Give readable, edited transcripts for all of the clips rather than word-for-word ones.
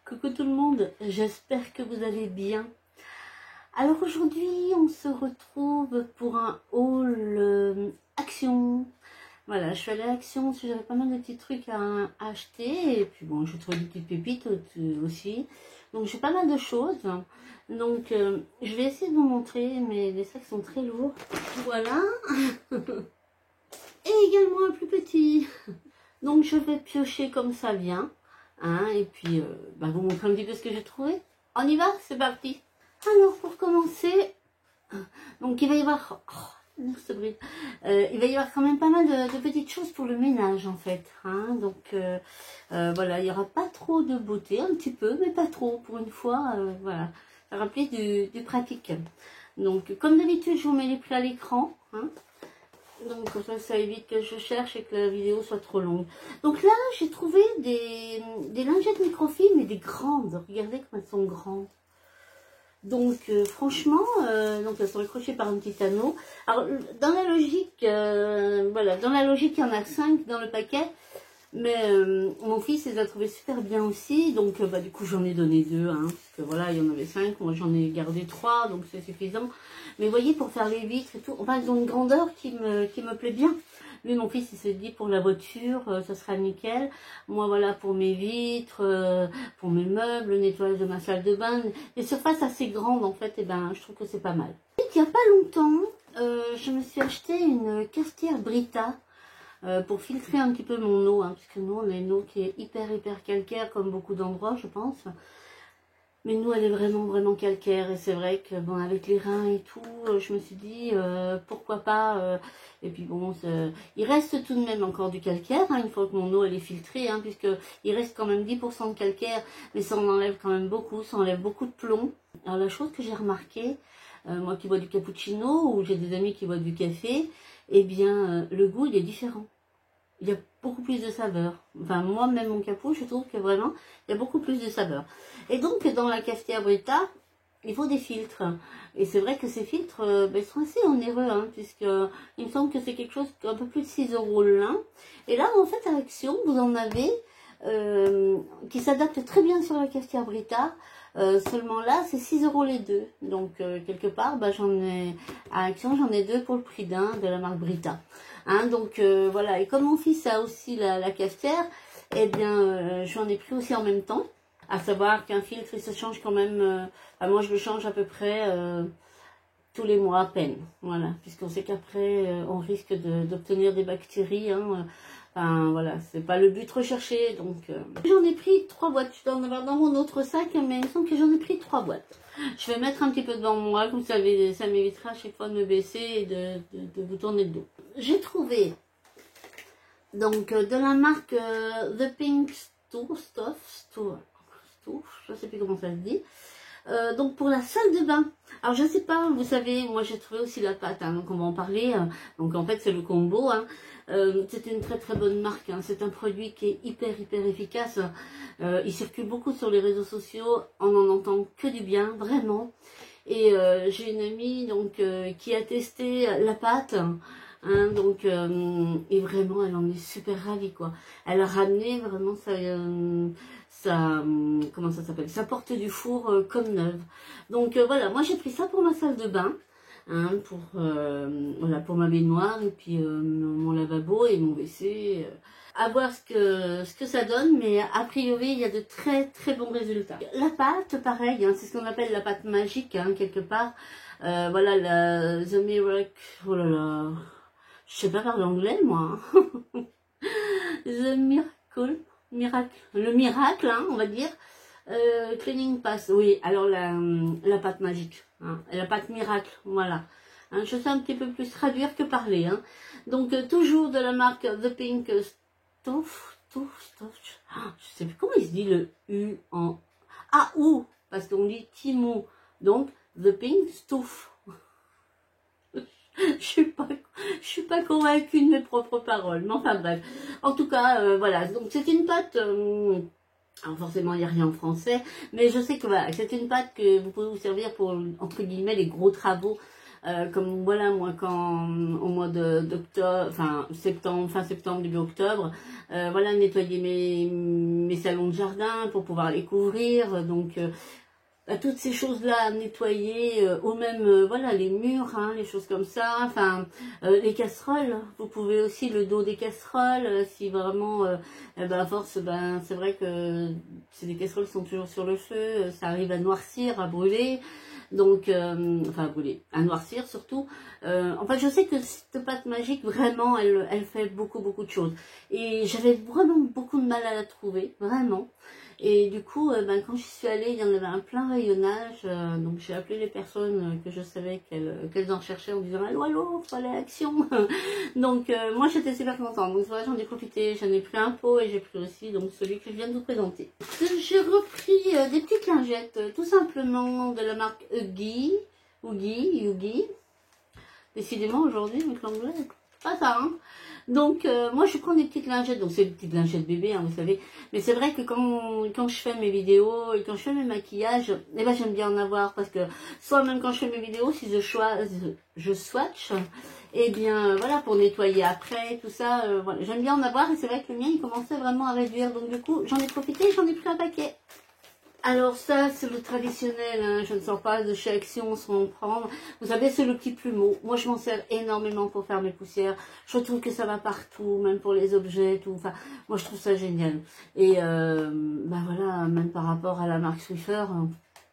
Coucou tout le monde, j'espère que vous allez bien. Alors aujourd'hui, on se retrouve pour un haul Action. Voilà, je suis allée à Action parce que j'avais pas mal de petits trucs à acheter. Et puis bon, j'ai trouvé des petites pépites aussi. Donc j'ai pas mal de choses. Donc je vais essayer de vous montrer, mais les sacs sont très lourds. Voilà. Et également un plus petit. Donc je vais piocher comme ça vient. Hein, et puis vous montrer un petit peu ce que j'ai trouvé. On y va, c'est parti. Alors pour commencer, donc il va y avoir, il va y avoir quand même pas mal de petites choses pour le ménage en fait. Hein, donc voilà, il n'y aura pas trop de beauté, un petit peu, mais pas trop pour une fois. Voilà, ça rappelle du pratique. Donc comme d'habitude, je vous mets les prix à l'écran. Hein. Donc ça évite que je cherche et que la vidéo soit trop longue. Donc là, j'ai trouvé des lingettes microfibres, mais des grandes. Regardez comme elles sont grandes. Donc franchement, donc elles sont accrochées par un petit anneau. Alors dans la logique, voilà, dans la logique, il y en a 5 dans le paquet. Mais mon fils les a trouvés super bien aussi. Donc du coup, j'en ai donné 2. Hein, parce que voilà, il y en avait 5. Moi, j'en ai gardé 3. Donc c'est suffisant. Mais vous voyez, pour faire les vitres et tout, enfin, ils ont une grandeur qui me plaît bien. Lui, mon fils, il s'est dit pour la voiture, ça sera nickel. Moi, voilà, pour mes vitres, pour mes meubles, le nettoyage de ma salle de bain. Les surfaces assez grandes, en fait, et je trouve que c'est pas mal. Il n'y a pas longtemps, je me suis acheté une cafetière Brita pour filtrer un petit peu mon eau. Hein, puisque nous, on a une eau qui est hyper calcaire, comme beaucoup d'endroits, je pense. Mais nous, elle est vraiment calcaire. Et c'est vrai que, bon, avec les reins et tout, je me suis dit, pourquoi pas. Et puis bon, il reste tout de même encore du calcaire, hein, une fois que mon eau, elle est filtrée, hein, puisqu'il reste quand même 10% de calcaire. Mais ça en enlève quand même beaucoup, ça enlève beaucoup de plomb. Alors la chose que j'ai remarqué, moi qui bois du cappuccino, ou j'ai des amis qui boivent du café, eh bien, le goût, il est différent. Il y a beaucoup plus de saveur. Enfin, moi, même mon capou, je trouve que vraiment, il y a beaucoup plus de saveur. Et donc, dans la cafetière Brita, il faut des filtres. Et c'est vrai que ces filtres, ils sont assez onéreux, hein, puisque il me semble que c'est quelque chose d'un peu plus de 6 € l'un. Et là, en fait, à Action, vous en avez qui s'adaptent très bien sur la cafetière Brita. Seulement là, c'est 6 € les deux. Donc, quelque part, j'en ai à Action, j'en ai 2 pour le prix d'un de la marque Brita. Hein, donc voilà, et comme mon fils a aussi la cafetière, eh bien j'en ai pris aussi en même temps. À savoir qu'un filtre, il se change quand même, moi je le change à peu près tous les mois à peine. Voilà, puisqu'on sait qu'après on risque d'obtenir des bactéries. Hein, enfin voilà, c'est pas le but recherché. Donc j'en ai pris 3 boîtes. Je dois en avoir dans mon autre sac, mais il me semble que j'en ai pris 3 boîtes. Je vais mettre un petit peu devant moi, comme ça m'évitera à chaque fois de me baisser et de vous tourner le dos. J'ai trouvé donc de la marque The Pink Stuff, je sais plus comment ça se dit. Donc pour la salle de bain. Alors je sais pas, vous savez, moi j'ai trouvé aussi la pâte, hein, donc on va en parler. Donc en fait c'est le combo. Hein. C'est une très bonne marque. Hein. C'est un produit qui est hyper efficace. Il circule beaucoup sur les réseaux sociaux. On n'en entend que du bien, vraiment. Et j'ai une amie donc qui a testé la pâte. Hein, donc et vraiment elle en est super ravie quoi. Elle a ramené vraiment comment ça s'appelle, sa porte du four comme neuve. Donc voilà, moi j'ai pris ça pour ma salle de bain, hein, voilà, pour ma baignoire et puis mon lavabo et mon WC. À voir ce que ça donne, mais a priori il y a de très bons résultats. La pâte, pareil, hein, c'est ce qu'on appelle la pâte magique, hein, quelque part. Voilà, The Miracle, oh là là, je sais pas parler anglais moi. Hein. The Miracle, le miracle, hein, on va dire. Cleaning Pass, oui, alors la pâte magique, hein, la pâte miracle, voilà. Hein, je sais un petit peu plus traduire que parler. Hein. Donc toujours de la marque The Pink Stuff, je sais plus comment il se dit le U en AU, parce qu'on dit Timo, donc The Pink Stuff. Je suis pas convaincue de mes propres paroles, mais enfin bref. En tout cas, voilà, donc c'est une pâte, alors forcément il n'y a rien en français, mais je sais que voilà, c'est une pâte que vous pouvez vous servir pour, entre guillemets, les gros travaux. Comme voilà, moi quand au mois d'octobre, enfin septembre, fin septembre, début octobre, voilà, nettoyer mes salons de jardin pour pouvoir les couvrir. Donc toutes ces choses-là à nettoyer, ou même voilà les murs, hein, les choses comme ça, enfin les casseroles, vous pouvez aussi le dos des casseroles, si vraiment à force, c'est vrai que c'est des casseroles qui sont toujours sur le feu, ça arrive à noircir, à brûler, donc enfin à brûler, à noircir surtout. Enfin je sais que cette pâte magique vraiment elle fait beaucoup de choses, et j'avais vraiment beaucoup de mal à la trouver, vraiment. Et du coup, quand j'y suis allée, il y en avait un plein rayonnage. Donc j'ai appelé les personnes que je savais qu'elles en cherchaient en disant allô, allô, faut aller à l'action. Donc moi j'étais super contente. Donc voilà, j'en ai profité, j'en ai pris un pot et j'ai pris aussi donc celui que je viens de vous présenter. J'ai repris des petites lingettes, tout simplement de la marque Yugi. Décidément aujourd'hui, avec l'anglais, pas ça, hein. Donc moi je prends des petites lingettes, donc c'est des petites lingettes bébé, hein, vous savez, mais c'est vrai que quand je fais mes vidéos et quand je fais mes maquillages, eh ben j'aime bien en avoir, parce que soit même quand je fais mes vidéos, si je swatch, et bien voilà, pour nettoyer après, tout ça, voilà, j'aime bien en avoir, et c'est vrai que le mien il commençait vraiment à réduire, donc du coup j'en ai profité, j'en ai pris un paquet. Alors ça, c'est le traditionnel, hein. Je ne sors pas de chez Action sans en prendre. Vous savez, c'est le petit plumeau. Moi, je m'en sers énormément pour faire mes poussières. Je trouve que ça va partout, même pour les objets, tout. Enfin, moi, je trouve ça génial. Et voilà, même par rapport à la marque Swiffer,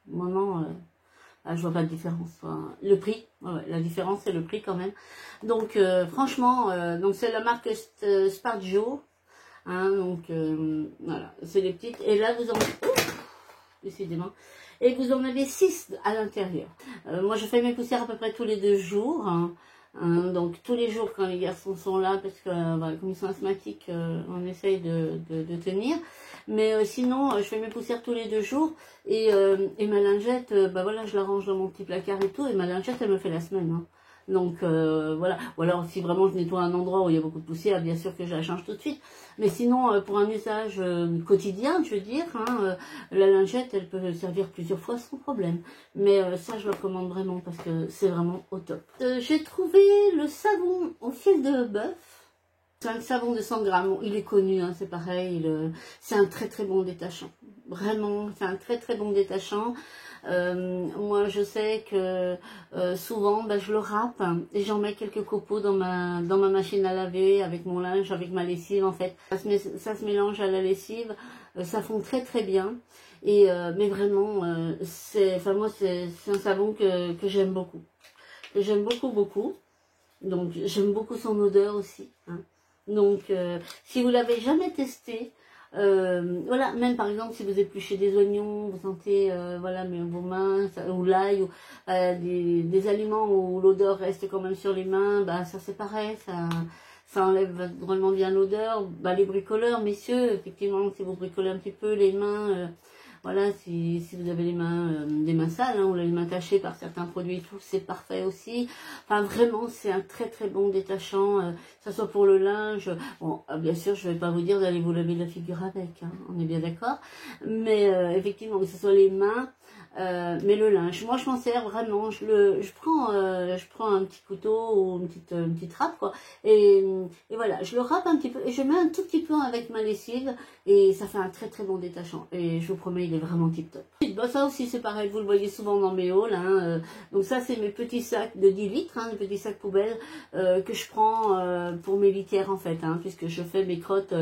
vraiment, je vois pas de différence. Enfin, le prix, ouais, la différence, c'est le prix quand même. Donc, franchement, donc c'est la marque Spargio. Hein, donc, voilà, c'est les petites. Et là, vous en... décidément. Et vous en avez 6 à l'intérieur. Moi, je fais mes poussières à peu près tous les 2 jours. Hein. Donc, tous les jours quand les garçons sont là, parce que comme ils sont asthmatiques, on essaye de tenir. Mais sinon, je fais mes poussières tous les 2 jours. Et ma lingette, voilà, je la range dans mon petit placard et tout. Et ma lingette, elle me fait la semaine. Hein. Donc voilà, ou alors si vraiment je nettoie un endroit où il y a beaucoup de poussière, bien sûr que je la change tout de suite. Mais sinon, pour un usage quotidien, je veux dire, hein, la lingette, elle peut servir plusieurs fois sans problème. Mais ça, je le recommande vraiment parce que c'est vraiment au top. J'ai trouvé le savon au fil de bœuf. C'est un savon de 100 grammes, il est connu, hein, c'est pareil, c'est un très bon détachant. Vraiment, c'est un très bon détachant. Moi, je sais que souvent, je le râpe et j'en mets quelques copeaux dans ma machine à laver avec mon linge, avec ma lessive en fait. Ça se mélange à la lessive, ça fond très bien. Et mais vraiment, moi, c'est un savon que j'aime beaucoup. Que j'aime beaucoup. Donc, j'aime beaucoup son odeur aussi. Hein. Donc, si vous l'avez jamais testé, voilà, même par exemple si vous épluchez des oignons, vous sentez voilà, mais vos mains, ou l'ail, ou des aliments où l'odeur reste quand même sur les mains, ça c'est pareil, ça enlève vraiment bien l'odeur. Les bricoleurs, messieurs, effectivement, si vous bricolez un petit peu les mains, voilà, si vous avez les mains, des mains sales, hein, ou les mains tachées par certains produits et tout, c'est parfait aussi. Enfin, vraiment, c'est un très bon détachant, que ce soit pour le linge. Bon, bien sûr, je vais pas vous dire d'aller vous laver la figure avec, hein, on est bien d'accord. Mais effectivement, que ce soit les mains, mais le linge, moi je m'en sers vraiment, je prends un petit couteau ou une petite râpe quoi, et voilà, je le râpe un petit peu et je mets un tout petit peu avec ma lessive et ça fait un très bon détachant et je vous promets il est vraiment tip top. Ça aussi c'est pareil, vous le voyez souvent dans mes hauls, hein, donc ça c'est mes petits sacs de 10 litres, hein, des petits sacs poubelles que je prends pour mes litières en fait, hein, puisque je fais mes crottes,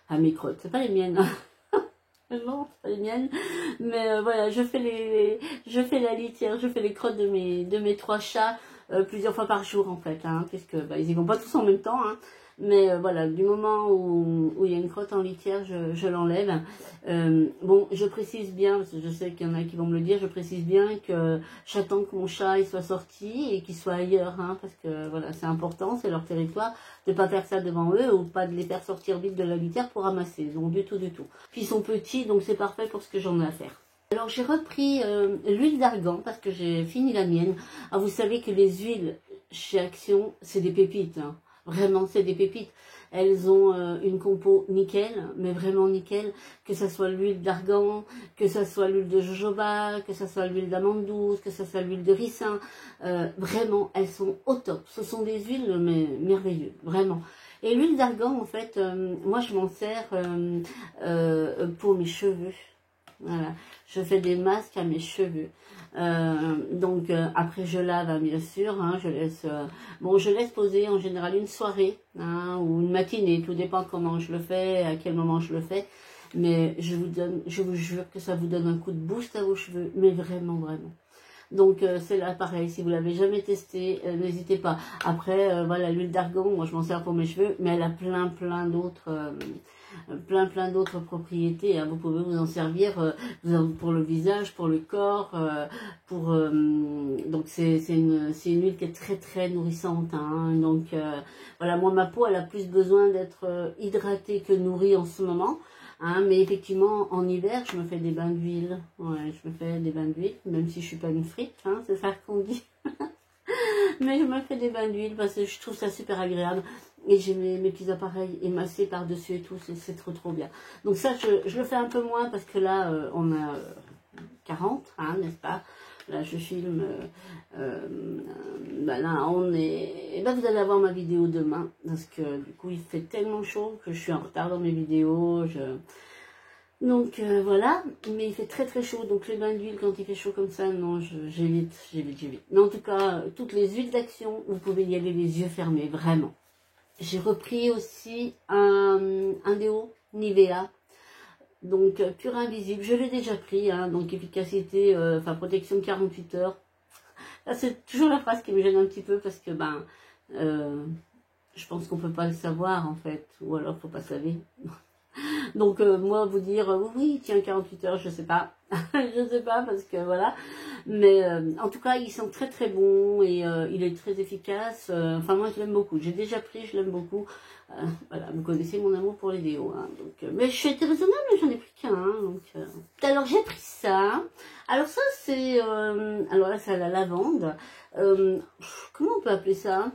mes crottes, c'est pas les miennes. Non, c'est pas les miennes, mais voilà, je fais la litière, je fais les crottes de mes 3 chats plusieurs fois par jour en fait, hein, puisque ils y vont pas tous en même temps, hein, mais voilà, du moment où il y a une crotte en litière, je l'enlève. Bon, je précise bien, parce que je sais qu'il y en a qui vont me le dire, je précise bien que j'attends que mon chat il soit sorti et qu'il soit ailleurs, hein, parce que voilà, c'est important, c'est leur territoire, de pas faire ça devant eux ou pas de les faire sortir vite de la litière pour ramasser, donc du tout. Puis ils sont petits, donc c'est parfait pour ce que j'en ai à faire. Alors j'ai repris l'huile d'argan parce que j'ai fini la mienne. Alors, vous savez que les huiles chez Action, c'est des pépites, hein. Vraiment, c'est des pépites. elles ont une compo nickel, mais vraiment nickel, que ce soit l'huile d'argan, que ce soit l'huile de jojoba, que ce soit l'huile d'amande douce, que ce soit l'huile de ricin, vraiment, elles sont au top. Ce sont des huiles mais merveilleuses, vraiment. Et l'huile d'argan, en fait, moi je m'en sers pour mes cheveux. Voilà, je fais des masques à mes cheveux. Donc après je lave hein, bien sûr, hein, je laisse poser en général une soirée hein, ou une matinée, tout dépend comment je le fais, à quel moment je le fais. Mais je vous jure que ça vous donne un coup de boost à vos cheveux, mais vraiment vraiment. Donc c'est là pareil, si vous l'avez jamais testé, n'hésitez pas. Après voilà, l'huile d'argan, moi je m'en sers pour mes cheveux, mais elle a plein d'autres propriétés. Hein. Vous pouvez vous en servir pour le visage, pour le corps, donc c'est une huile qui est très nourrissante. Hein. Donc voilà, moi ma peau elle a plus besoin d'être hydratée que nourrie en ce moment. Hein, mais effectivement, en hiver, je me fais des bains d'huile. Ouais, je me fais des bains d'huile, même si je suis pas une frite, hein, c'est ça qu'on dit. Mais je me fais des bains d'huile parce que je trouve ça super agréable. Et j'ai mes petits appareils émassés par-dessus et tout, c'est trop bien. Donc ça, je le fais un peu moins parce que là, on a 40, hein, n'est-ce pas? Là, je filme. Là, on est. Et là, vous allez avoir ma vidéo demain. Parce que du coup, il fait tellement chaud que je suis en retard dans mes vidéos. Donc voilà. Mais il fait très chaud. Donc les bains d'huile, quand il fait chaud comme ça, non, j'évite. Mais en tout cas, toutes les huiles d'action, vous pouvez y aller les yeux fermés, vraiment. J'ai repris aussi un déo Nivea. Donc, pur invisible, je l'ai déjà pris, hein, donc efficacité, protection de 48 heures. Là, c'est toujours la phrase qui me gêne un petit peu parce que, je pense qu'on peut pas le savoir, en fait, ou alors faut pas savoir. Donc, moi, vous dire, oui, tiens, 48 heures, je sais pas. Je sais pas parce que, voilà. Mais, en tout cas, il sent très bon et il est très efficace. Enfin, moi, je l'aime beaucoup. J'ai déjà pris, je l'aime beaucoup. Voilà, vous connaissez mon amour pour les déos. Hein, donc, mais je suis été raisonnable, j'en ai pris qu'un. Hein, alors, j'ai pris ça. Alors, ça, c'est... alors là, c'est à la lavande. Comment on peut appeler ça?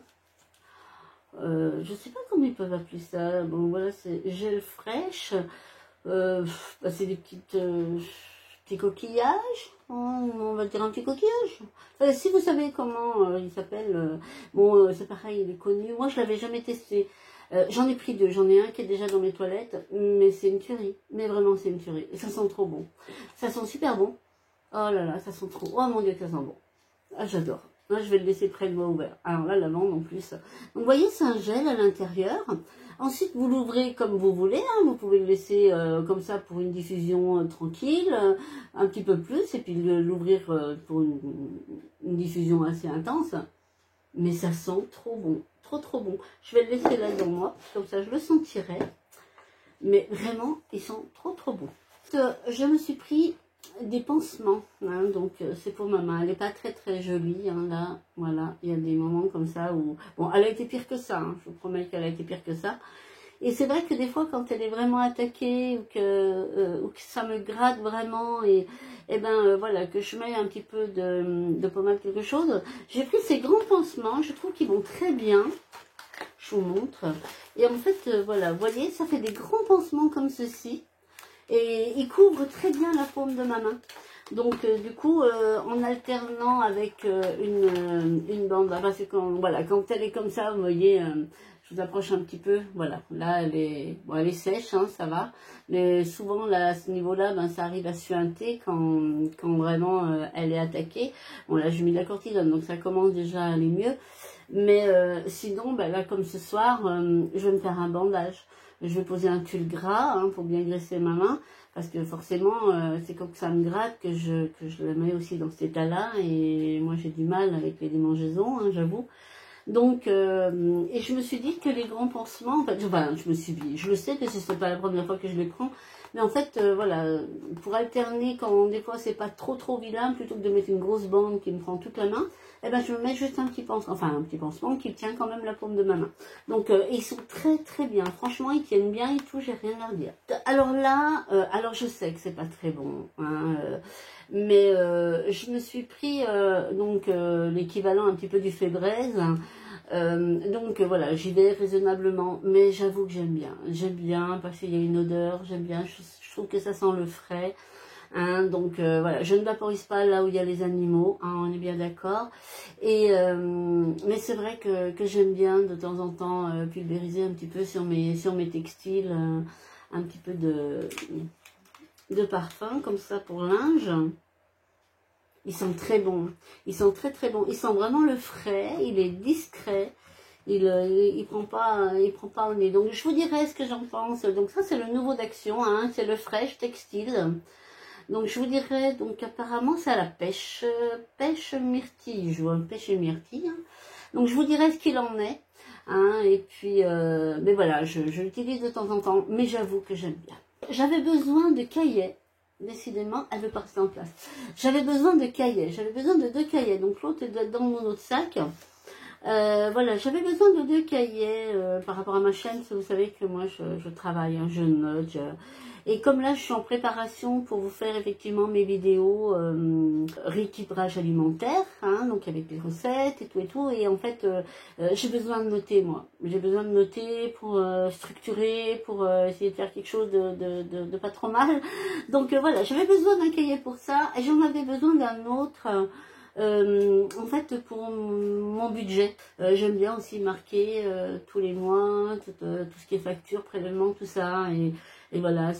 Je sais pas comment ils peuvent appeler ça. Bon, voilà, c'est gel fraîche. C'est des petits coquillages. On va dire un petit coquillage. Enfin, si vous savez comment il s'appelle, c'est pareil, il est connu. Moi, je l'avais jamais testé. J'en ai pris deux. J'en ai un qui est déjà dans mes toilettes, mais c'est une tuerie. Mais vraiment, c'est une tuerie. Et ça sent trop bon. Ça sent super bon. Oh là là, ça sent trop. Oh mon Dieu, que ça sent bon. Ah, j'adore. Là, je vais le laisser près de moi ouvert. Alors là, la lavande en plus. Donc, vous voyez, c'est un gel à l'intérieur. Ensuite, vous l'ouvrez comme vous voulez. Hein. Vous pouvez le laisser comme ça pour une diffusion tranquille, un petit peu plus. Et puis l'ouvrir pour une diffusion assez intense. Mais ça sent trop bon. Trop bon. Je vais le laisser là devant moi. Comme ça, je le sentirai. Mais vraiment, ils sont trop bons. Je me suis pris des pansements, hein, donc c'est pour ma main. Elle n'est pas très jolie, hein, là, voilà, il y a des moments comme ça où, bon, elle a été pire que ça, hein, je vous promets qu'elle a été pire que ça, et c'est vrai que des fois quand elle est vraiment attaquée ou que ça me gratte vraiment et voilà, que je mets un petit peu de pommade quelque chose, j'ai pris ces grands pansements, je trouve qu'ils vont très bien, je vous montre, et en fait, voilà, vous voyez, ça fait des grands pansements comme ceci. Et il couvre très bien la paume de ma main. Donc du coup, en alternant avec une bande, parce que quand elle est comme ça, vous voyez, je vous approche un petit peu, voilà. Là, elle est sèche, hein, ça va. Mais souvent, là, à ce niveau-là, ça arrive à suinter quand vraiment elle est attaquée. Bon, là, j'ai mis de la cortisone, donc ça commence déjà à aller mieux. Mais sinon, là, comme ce soir, je vais me faire un bandage. Je vais poser un tulle gras hein, pour bien graisser ma main. Parce que forcément, c'est quand ça me gratte que je le mets aussi dans cet état-là. Et moi, j'ai du mal avec les démangeaisons, hein, j'avoue. Donc, et je me suis dit que les grands pansements, en fait, je me suis dit, je le sais que ce n'est pas la première fois que je les prends. Mais en fait, voilà, pour alterner quand des fois c'est pas trop vilain, plutôt que de mettre une grosse bande qui me prend toute la main, je me mets juste un petit pansement qui tient quand même la paume de ma main. Donc ils sont très bien, franchement ils tiennent bien et tout, j'ai rien à redire. Alors là, alors je sais que c'est pas très bon, hein, mais je me suis pris l'équivalent un petit peu du Fébraise, Donc voilà, j'y vais raisonnablement, mais j'avoue que j'aime bien. J'aime bien parce qu'il y a une odeur, j'aime bien, je trouve que ça sent le frais. Hein, donc voilà, je ne vaporise pas là où il y a les animaux, hein, on est bien d'accord. Et mais c'est vrai que j'aime bien de temps en temps pulvériser un petit peu sur mes textiles, un petit peu de parfum comme ça pour linge. Ils sont très bons, ils sont très très bons, ils sentent vraiment le frais, il est discret. Il prend pas au nez. Donc je vous dirai ce que j'en pense. Donc ça c'est le nouveau d'Action, hein, c'est le Fresh Textile. Donc je vous dirais, donc apparemment c'est à la pêche, pêche myrtille, je vois pêche et myrtille. Hein. Donc je vous dirai ce qu'il en est. Hein, et puis, mais voilà, je l'utilise de temps en temps, mais j'avoue que j'aime bien. J'avais besoin de cahiers, décidément, elle veut passer en place. J'avais besoin de cahiers, j'avais besoin de 2 cahiers, donc l'autre est dans mon autre sac. Voilà, j'avais besoin de 2 cahiers par rapport à ma chaîne. Vous savez que moi je travaille, hein, je note. Et comme là je suis en préparation pour vous faire effectivement mes vidéos rééquilibrage alimentaire, hein, donc avec les recettes et tout. Et en fait j'ai besoin de noter moi. J'ai besoin de noter pour structurer, pour essayer de faire quelque chose de pas trop mal. Donc voilà, j'avais besoin d'un cahier pour ça et j'en avais besoin d'un autre. En fait, pour mon budget, j'aime bien aussi marquer tous les mois, tout ce qui est facture, prélèvement, tout ça. Et voilà,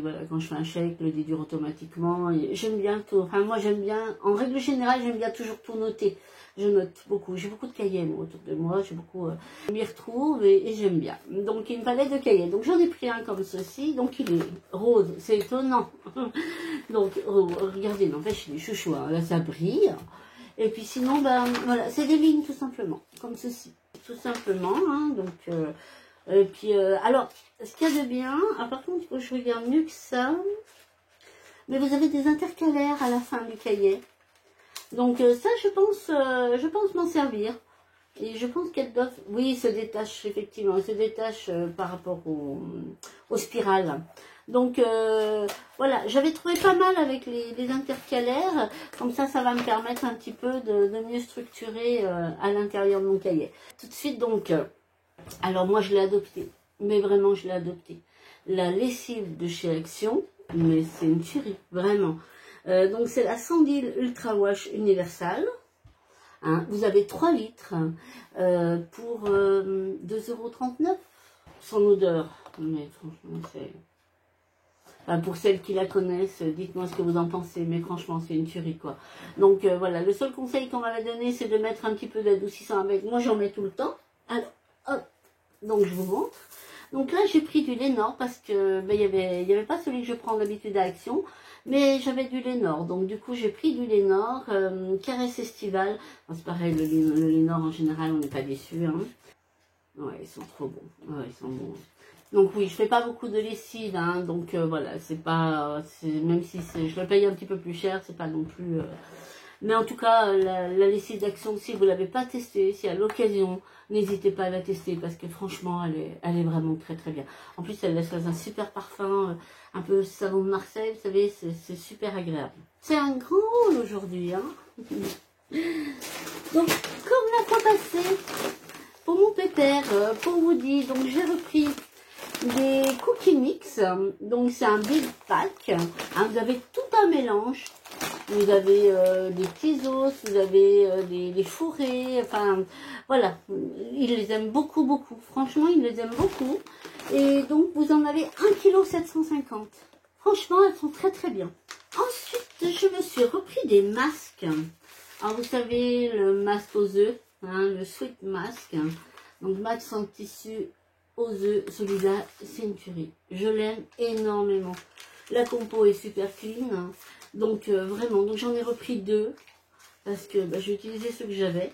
voilà, quand je fais un chèque, le déduire automatiquement. J'aime bien tout. Enfin, moi, j'aime bien, en règle générale, j'aime bien toujours tout noter. Je note beaucoup. J'ai beaucoup de cahiers, moi, autour de moi. J'ai beaucoup. Je m'y retrouve et j'aime bien. Donc, il me fallait 2 cahiers. Donc, j'en ai pris un comme ceci. Donc, il est rose. C'est étonnant. Donc, regardez, n'empêche, il est chouchou. Hein. Là, ça brille. Et puis sinon, ben voilà, c'est des lignes tout simplement, comme ceci, tout simplement. Hein, donc, et puis, alors, ce qu'il y a de bien, par contre, il faut que je regarde mieux que ça. Mais vous avez des intercalaires à la fin du cahier. Donc ça, je pense m'en servir. Et je pense qu'elles doivent, oui, se détachent effectivement, se détachent par rapport aux spirales. Donc voilà, j'avais trouvé pas mal avec les intercalaires, comme ça va me permettre un petit peu de mieux structurer à l'intérieur de mon cahier. Tout de suite donc, alors moi je l'ai adopté, mais vraiment je l'ai adopté. La lessive de chez Action, mais c'est une tuerie, vraiment. Donc c'est la Sandil Ultra Wash Universal. Hein, vous avez 3 litres pour 2,39 €. Son odeur, mais franchement c'est... Enfin, pour celles qui la connaissent, dites-moi ce que vous en pensez, mais franchement c'est une tuerie quoi. Donc voilà, le seul conseil qu'on m'avait donné c'est de mettre un petit peu d'adoucissant avec. Moi j'en mets tout le temps. Alors hop, donc je vous montre. Donc là j'ai pris du Lénore parce que ben, il y avait pas celui que je prends d'habitude à Action, mais j'avais du Lénore. Donc du coup j'ai pris du Lénore, Caresse Estivale. C'est pareil, le Lénore en général on n'est pas déçu. Hein. Ouais, ils sont trop bons. Ouais, ils sont bons. Donc oui, je fais pas beaucoup de lessive, hein, donc voilà, c'est pas, même si je le paye un petit peu plus cher, c'est pas non plus. Mais en tout cas, la lessive d'Action, si vous l'avez pas testée, si à l'occasion, n'hésitez pas à la tester parce que franchement, elle est vraiment très très bien. En plus, elle laisse un super parfum, un peu savon de Marseille, vous savez, c'est super agréable. C'est un grand haul aujourd'hui, hein. Donc, comme la fois passée, pour mon pépère, pour Woody, donc j'ai repris des cookies mix, donc c'est un big pack, hein, vous avez tout un mélange, vous avez des petits os, vous avez des fourrés, enfin voilà, ils les aiment beaucoup beaucoup, franchement ils les aiment beaucoup, et donc vous en avez 1,750 kg, franchement elles sont très très bien. Ensuite je me suis repris des masques, alors vous savez le masque aux œufs, hein, le sweet mask, donc mat sans tissu aux œufs, celui-là c'est une tuerie, je l'aime énormément, la compo est super clean, hein. Donc vraiment, donc j'en ai repris 2 parce que j'ai utilisé ceux que j'avais,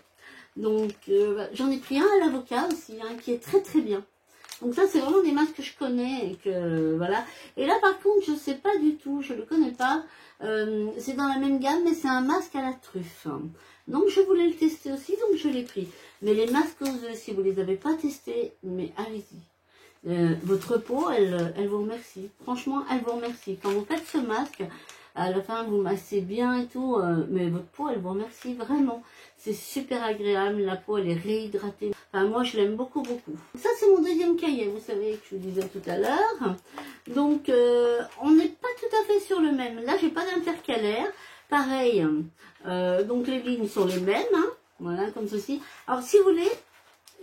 donc j'en ai pris un à l'avocat aussi, hein, qui est très très bien. Donc ça c'est vraiment des masques que je connais et que voilà. Et là par contre je sais pas du tout, je le connais pas, c'est dans la même gamme mais c'est un masque à la truffe, donc je voulais le tester aussi, donc je l'ai pris. Mais les masques aux œufs, si vous les avez pas testés, mais allez-y, votre peau elle vous remercie, franchement elle vous remercie. Quand vous faites ce masque, À la fin, vous massez bien et tout, mais votre peau, elle vous remercie vraiment. C'est super agréable, la peau, elle est réhydratée. Enfin, moi, je l'aime beaucoup, beaucoup. Ça, c'est mon deuxième cahier, vous savez, que je vous disais tout à l'heure. Donc, on n'est pas tout à fait sur le même. Là, j'ai pas d'intercalaire. Pareil, donc les lignes sont les mêmes, hein, voilà, comme ceci. Alors, si vous voulez,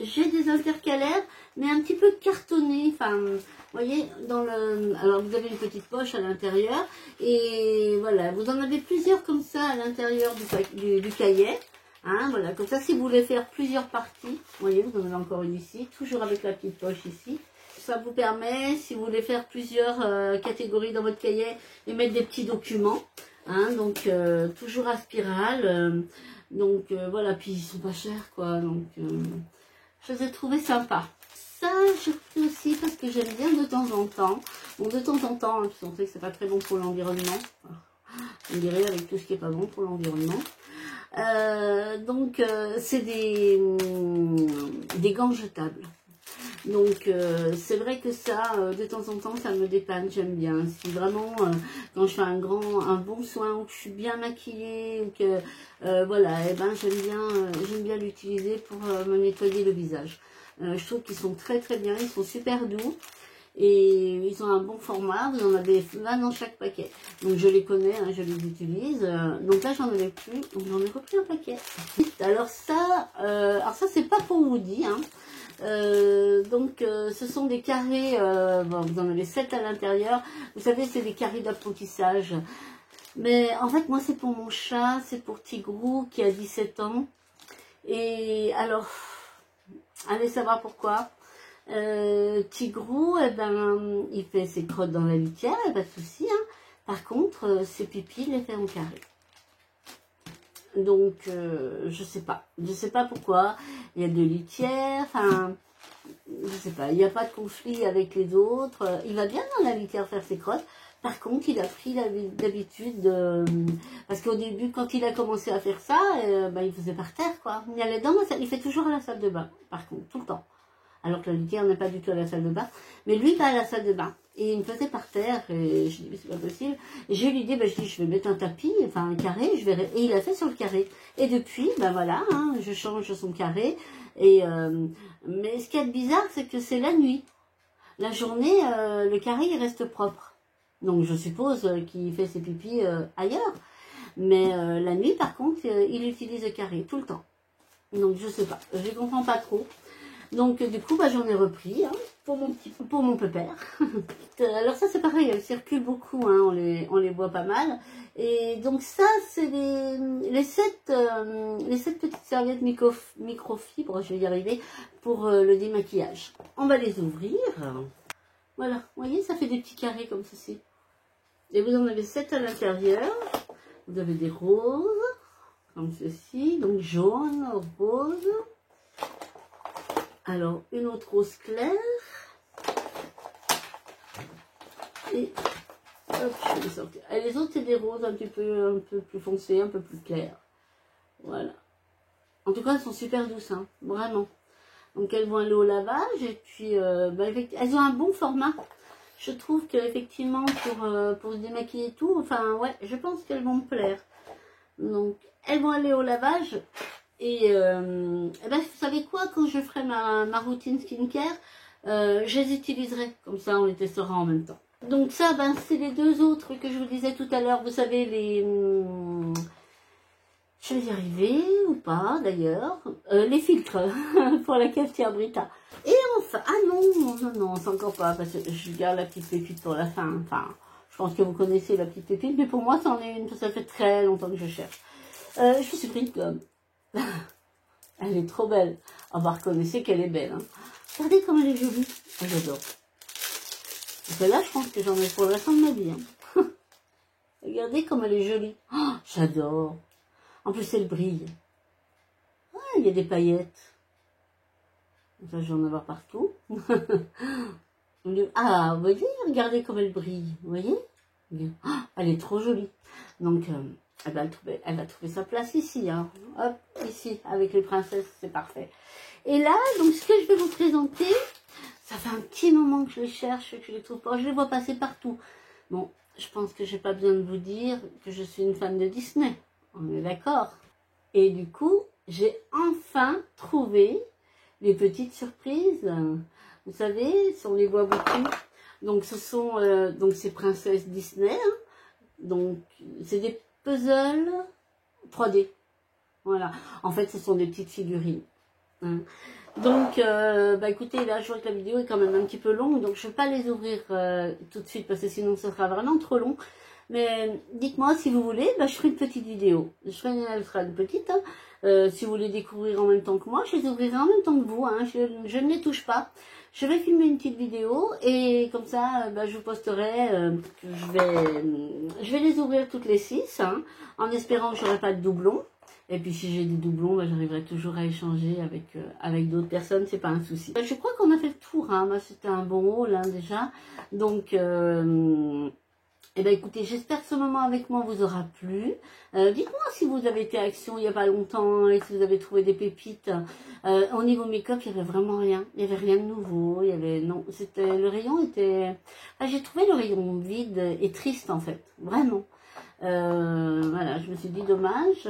j'ai des intercalaires, mais un petit peu cartonnés. Enfin, vous voyez, dans le... Alors, vous avez une petite poche à l'intérieur. Et voilà, vous en avez plusieurs comme ça à l'intérieur du cahier. Hein, voilà, comme ça, si vous voulez faire plusieurs parties, vous voyez, vous en avez encore une ici, toujours avec la petite poche ici. Ça vous permet, si vous voulez faire plusieurs catégories dans votre cahier et mettre des petits documents, hein, donc toujours à spirale. Voilà, puis ils sont pas chers, quoi. Donc, je les ai trouvés sympas. Ça, je fais aussi parce que j'aime bien de temps en temps. Bon, de temps en temps, hein, puis on sait que c'est pas très bon pour l'environnement. On dirait avec tout ce qui est pas bon pour l'environnement. C'est des gants jetables. Donc c'est vrai que ça, de temps en temps, ça me dépanne, j'aime bien. Si vraiment, quand je fais un bon soin, ou que je suis bien maquillée, ou que voilà, et ben j'aime bien l'utiliser pour me nettoyer le visage. Je trouve qu'ils sont très très bien, ils sont super doux. Et ils ont un bon format, vous en avez 20 dans chaque paquet. Donc je les connais, hein, je les utilise. Donc là j'en avais plus, donc j'en ai repris un paquet. Alors ça c'est pas pour Woody, hein. Ce sont des carrés, bon, vous en avez 7 à l'intérieur. Vous savez, c'est des carrés d'apprentissage. Mais en fait, moi c'est pour mon chat, c'est pour Tigrou qui a 17 ans. Et alors, allez savoir pourquoi. Tigrou, eh ben, il fait ses crottes dans la litière, il n'y a pas de souci. Hein. Par contre, ses pipis, il les fait en carré. Donc, je sais pas pourquoi. Il y a deux litières, enfin, je sais pas, il n'y a pas de conflit avec les autres. Il va bien dans la litière faire ses crottes. Par contre, il a pris l'habitude de... Parce qu'au début, quand il a commencé à faire ça, il faisait par terre, quoi. Il allait dans la salle, il fait toujours à la salle de bain, par contre, tout le temps. Alors que la litière n'est pas du tout à la salle de bain. Mais lui, il va à la salle de bain. Et il me faisait par terre. Et je dis, mais c'est pas possible. Et j'ai eu l'idée, je vais mettre un tapis, enfin un carré. Et il a fait sur le carré. Et depuis, voilà, hein, je change son carré. Mais ce qui est bizarre, c'est que c'est la nuit. La journée, le carré, il reste propre. Donc je suppose qu'il fait ses pipis ailleurs. Mais la nuit, par contre, il utilise le carré tout le temps. Donc je sais pas. Je comprends pas trop. Donc du coup, j'en ai repris, hein, pour mon pépère. Alors ça c'est pareil, elles circulent beaucoup, hein, on les voit pas mal. Et donc ça c'est les 7 petites serviettes microfibres, je vais y arriver, pour le démaquillage. On va les ouvrir. Voilà, vous voyez, ça fait des petits carrés comme ceci. Et vous en avez 7 à l'intérieur. Vous avez des roses, comme ceci, donc jaune, rose. Alors, une autre rose claire. Et hop, je vais sortir. Et les autres, c'est des roses un peu plus foncées, un peu plus claires. Voilà. En tout cas, elles sont super douces, hein, vraiment. Donc, elles vont aller au lavage. Et puis, elles ont un bon format. Je trouve qu'effectivement, pour se démaquiller et tout, enfin, ouais, je pense qu'elles vont me plaire. Donc, elles vont aller au lavage. Et vous savez quoi, quand je ferai ma routine skincare, je les utiliserai. Comme ça, on les testera en même temps. Donc ça, c'est les deux autres que je vous disais tout à l'heure. Vous savez, je vais y arriver ou pas, d'ailleurs. Les filtres pour la cafetière Brita. Et enfin, ah non, c'est encore pas, parce que je garde la petite pépite pour la fin. Enfin, je pense que vous connaissez la petite pépite, mais pour moi, c'en est une, ça fait très longtemps que je cherche. Je me suis pris une gomme. Elle est trop belle. On va reconnaître qu'elle est belle. Hein. Regardez comme elle est jolie. J'adore. Celle-là, je pense que j'en ai pour la fin de ma vie. Hein. Regardez comme elle est jolie. Oh, j'adore. En plus, elle brille. Ouais, il y a des paillettes. Ça, je vais en avoir partout. Ah, vous voyez, regardez comme elle brille. Vous voyez? Oh, elle est trop jolie. Donc... elle va trouver sa place ici, hein. Hop, ici, avec les princesses, c'est parfait. Et là, donc, ce que je vais vous présenter, ça fait un petit moment que je les cherche, que je les trouve pas, je les vois passer partout. Bon, je pense que j'ai pas besoin de vous dire que je suis une fan de Disney. On est d'accord? Et du coup, j'ai enfin trouvé les petites surprises. Vous savez, on les voit beaucoup. Donc, ce sont donc ces princesses Disney. Hein. Donc, c'est des puzzles 3D. Voilà. En fait, ce sont des petites figurines. Hein. Donc, bah écoutez, là, je vois que la vidéo est quand même un petit peu longue, donc je ne vais pas les ouvrir tout de suite parce que sinon, ce sera vraiment trop long. Mais dites-moi si vous voulez, bah, je ferai une petite vidéo. Elle sera une petite. Hein. Si vous voulez découvrir en même temps que moi, je les ouvrirai en même temps que vous. Hein. Je ne les touche pas. Je vais filmer une petite vidéo et comme ça, bah, je vous posterai. Je vais les ouvrir toutes les 6, hein, en espérant que je n'aurai pas de doublons. Et puis si j'ai des doublons, bah, j'arriverai toujours à échanger avec d'autres personnes, c'est pas un souci. Je crois qu'on a fait le tour, hein. Moi, c'était un bon haul hein, déjà. Donc, eh ben, écoutez, j'espère que ce moment avec moi vous aura plu. Dites-moi si vous avez été à Action il n'y a pas longtemps et si vous avez trouvé des pépites. Au niveau make-up, il n'y avait vraiment rien. Il n'y avait rien de nouveau. Il y avait non, c'était le rayon était. Ah, j'ai trouvé le rayon vide et triste en fait, vraiment. Voilà, je me suis dit dommage.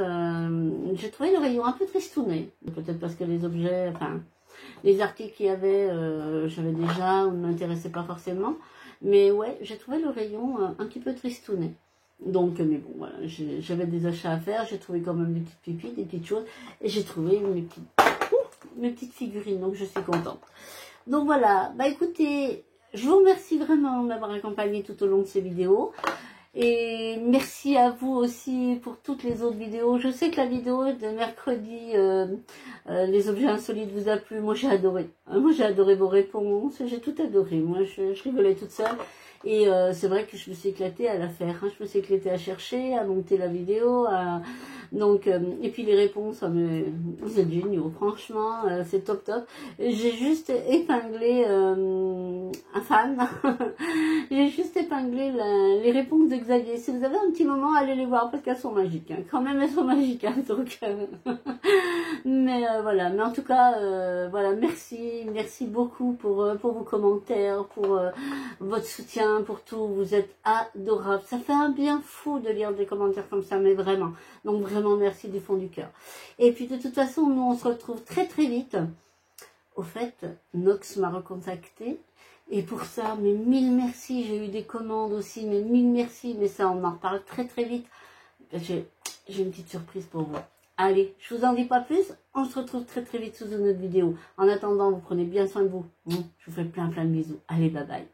J'ai trouvé le rayon un peu tristouné. Peut-être parce que les objets, enfin, les articles qu'il y avait, j'avais déjà ou ne m'intéressaient pas forcément. Mais ouais, j'ai trouvé le rayon un petit peu tristouné. Donc, mais bon, voilà, j'avais des achats à faire. J'ai trouvé quand même des petites pépites, des petites choses. Et j'ai trouvé mes petites figurines. Donc, je suis contente. Donc, voilà. Bah, écoutez, je vous remercie vraiment de m'avoir accompagné tout au long de ces vidéos. Et merci à vous aussi pour toutes les autres vidéos. Je sais que la vidéo de mercredi, les objets insolites vous a plu. Moi, j'ai adoré. Moi, j'ai adoré vos réponses. J'ai tout adoré. Moi, je rigolais toute seule. Et c'est vrai que je me suis éclatée à la faire. Hein. Je me suis éclatée à chercher, à monter la vidéo. Donc, et puis les réponses, mais vous êtes géniaux. Franchement, c'est top top. J'ai juste épinglé un fan. J'ai juste épinglé les réponses de Xavier. Si vous avez un petit moment, allez les voir parce qu'elles sont magiques. Hein. Quand même, elles sont magiques. Hein, donc, mais voilà. Mais en tout cas, voilà. Merci beaucoup pour vos commentaires, pour votre soutien, pour tout. Vous êtes adorables. Ça fait un bien fou de lire des commentaires comme ça, mais vraiment. Donc vraiment, merci du fond du cœur. Et puis de toute façon, nous on se retrouve très très vite. Au fait, Nox m'a recontacté. Et pour ça, mais 1000 merci. J'ai eu des commandes aussi, mais 1000 merci. Mais ça, on en reparle très très vite. J'ai une petite surprise pour vous. Allez, je vous en dis pas plus. On se retrouve très très vite sous une autre vidéo. En attendant, vous prenez bien soin de vous. Je vous fais plein de bisous. Allez, bye bye.